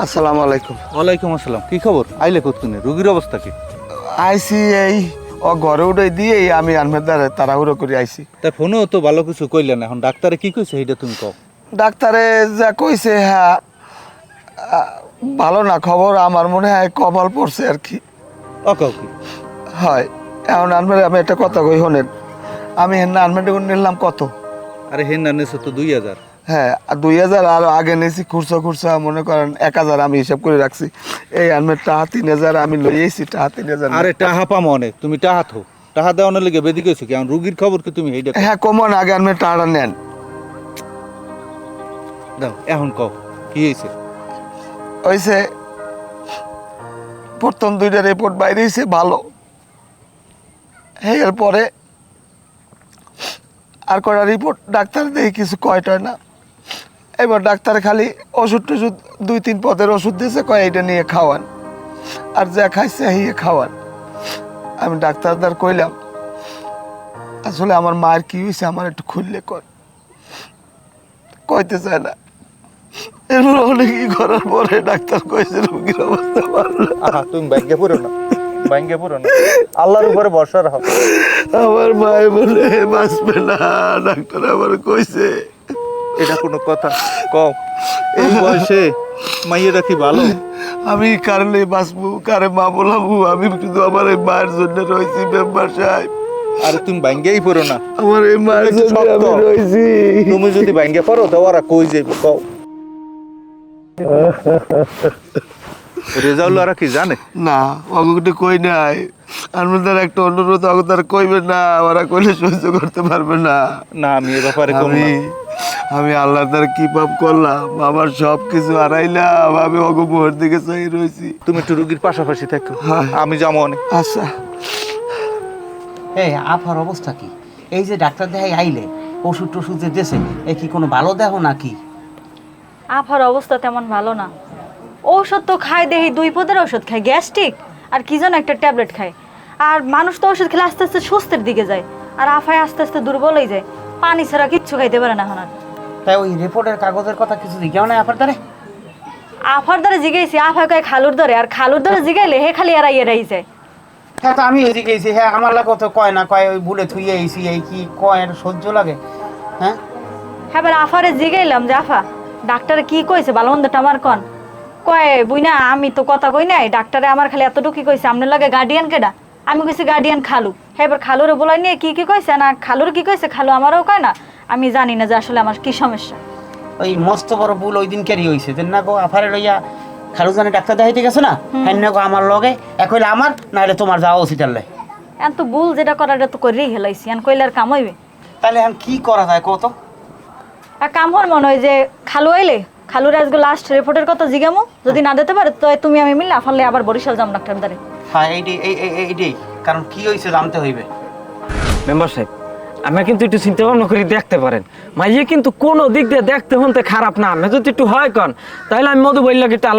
আসসালামু আলাইকুম। ওয়ালাইকুম আসসালাম। কি খবর? আইলে কতক্ষণে? রোগীর অবস্থা কি? আইসি এই ও ঘরে উঠে দিয়ে আমি আনমের দ্বারা তাড়াহুড়ো করে আইসি। তা ফোনও তো ভালো কিছু কইলে না, এখন ডাক্তারে কি কইছে এইটা তুমি কও। ডাক্তারে যা কইছে হ্যাঁ ভালো না খবর, আমার মনে হয় কপাল পড়ছে আর কি। ও কও কি? হয় এখন আনমের আমি একটা কথা কই শোনেন, আমি হেন আনমেন্টে নিলাম কত? আরে হেন না নেছো তো 2000। হ্যাঁ 2000 আর আগে নিয়েছি খুরসা মনে করেন 1000 আমি হিসাব করে রাখছি। এই আনমের টাকা 3000 আমি লইয়েছি, টাকা 3000। আরে টাহা পামো অনেক, তুমি টাহা থো। টাহা দেওয়ানোর লেগে বেদি কইছো কি? এখন রুগীর খবর কি তুমি এইটা কও। হ্যাঁ কমন আগে আনমের টাকাটা নেন। দাও এখন কও কি হইছে? হয়েছে প্রথম 2টা রিপোর্ট বাইরে হয়েছে ভালো, এর পরে আর কটা রিপোর্ট ডাক্তার দেখি কিছু কয়টায় না। এবার ডাক্তার খালি ওষুধ টষুধ 2-3 পদের ওষুধ দিয়েছে, কয় এইটা নিয়ে খাওয়ান, আর যা খাইছে হিয়ে খাওয়ান। আমি ডাক্তারদার কইলাম আসলে আমার মায়ের কি হয়েছে আমার একটু খুললে কইতে চায় না। এরপর অনেকই করার পরে ডাক্তার কইছে রোগীর অবস্থা ভালো না। আহা তুমি ভাগ্যে পড়ো না, ভাগ্যে পড়ো না, আল্লাহর উপরে ভরসা রাখো। আমার মায়ে বলে বাঁচবে না, ডাক্তার আবার কইছে। এটা কোনো কথা? কও এই বয়সে মাইয়েরা কি ভালো? আমি কারণে বাঁচবো, কারে মা বলাবো? আমি কিন্তু আমার এই মায়ের জন্য রয়েছি মেম্বার সাহেব। আরে তুমি ভাঙ্গেই পড়ো না, আমার এই মায়ের তুমি জন্য আমি শক্ত। রয়েছি। তুমি যদি ভাঙ্গে পড়ো তো ওরা কই যাবে কও? রেজাউল ওরা কি জানে? না অগুটি কই নাই, আমাদের একটা অনুরোধ অগতার কইবে না, ওরা কইলে সহ্য করতে পারবে না। না আমি এ ব্যাপারে কম আমি না। আমি আল্লাহ তার কি পাপ করলাম, আমার সব কিছু হারাইলাম, আমি অগমোহর দিকে চাই রয়েছি। তুমি একটু রুগীর পাশাপাশি থাকো, হ্যাঁ। আমি যাবো অনেক। আচ্ছা এই আফার অবস্থা কি? এই যে ডাক্তার দেখাই আইলে ওষুধ টষুধ যে দেশে এ কি কোনো ভালো দেহ নাকি? আফার অবস্থা তেমন ভালো না। ঔষধ তো খায় দেখি 2 পদের ওষুধ খায়, গ্যাস্ট্রিক আর কি যেন একটা ট্যাবলেট খায়। আর মানুষ তো ওষুধ খেলে আস্তে আস্তে সুস্থের দিকে যায়, আর আফায় আস্তে আস্তে দুর্বলই যায়। পানি ছাড়া কিচ্ছু খাইতে পারে না এখন আর। তাই ওই রিপোর্টের কাগজের কথা কিছু জিজ্ঞাও না আফার দ্বারে? আফার দ্বারা জিগাইছি, আফায় কয় খালুর ধরে, আর খালুর ধরে জিগাইলে হে খালি এরাই যায়। হ্যাঁ তো আমি ওই গেছি, হ্যাঁ আমার লাগে তো কয় না, কয় ওই বুলে থুইয়ে আইছি, এই কি কয় আর সহ্য লাগে? হ্যাঁ হ্যাঁ এবার আফারে জিগাইলাম যে আফা ডাক্তারে কি কইছে ভালো মন্দটা আমার কন। কয় বুই না আমি তো কথা কই নাই, ডাক্তারে আমার খালি এতটুকুই কইছে আপনার লাগে গার্ডিয়ান কেডা? আমি কইছি গার্ডিয়ান খালু। হ্যাঁ এবার খালুরে বলাই নিয়ে কি কইছে না, খালুর কি কইছে খালু আমারও কয় না। আমি জানি না যে আসলে আমার কি সমস্যা। ওই মস্ত বড় ভুল ওই দিন কেরি হয়েছে যে না গো আফারে লইয়া খালুজানে ডাক্তার দেখাইতে গেছে না, হ্যাঁ না গো আমার লগে এক হইলে আমার না হলে তোমার যাওয়া উচিত আল্লাহ। এখন তো ভুল যেটা করার এটা তো করেই হেলাইছি, এখন কইলে আর কাম হইবে? তাহলে এখন কি করা যায় কত? আর কাম হওয়ার মনে হয় যে খালু আইলে খালুর আজকে লাস্ট রিপোর্টের কথা জিগামো, যদি না দিতে পারে তো তুমি আমি মিললে আফারলে আবার বরিশাল যাম ডাক্তার দ্বারে। হ্যাঁ এইটাই কারণ কি হয়েছে জানতে হইবে। মেম্বার সাহেব আমি কিন্তু একটু চিন্তা ভাবনা করে দেখতে পারেন, মাইয়ে কিন্তু কোনো দিক দিয়ে দেখতে হতে খারাপ না। আমি যদি একটু হয় কন তাহলে আমি মধু বললাকে একটু আলাপ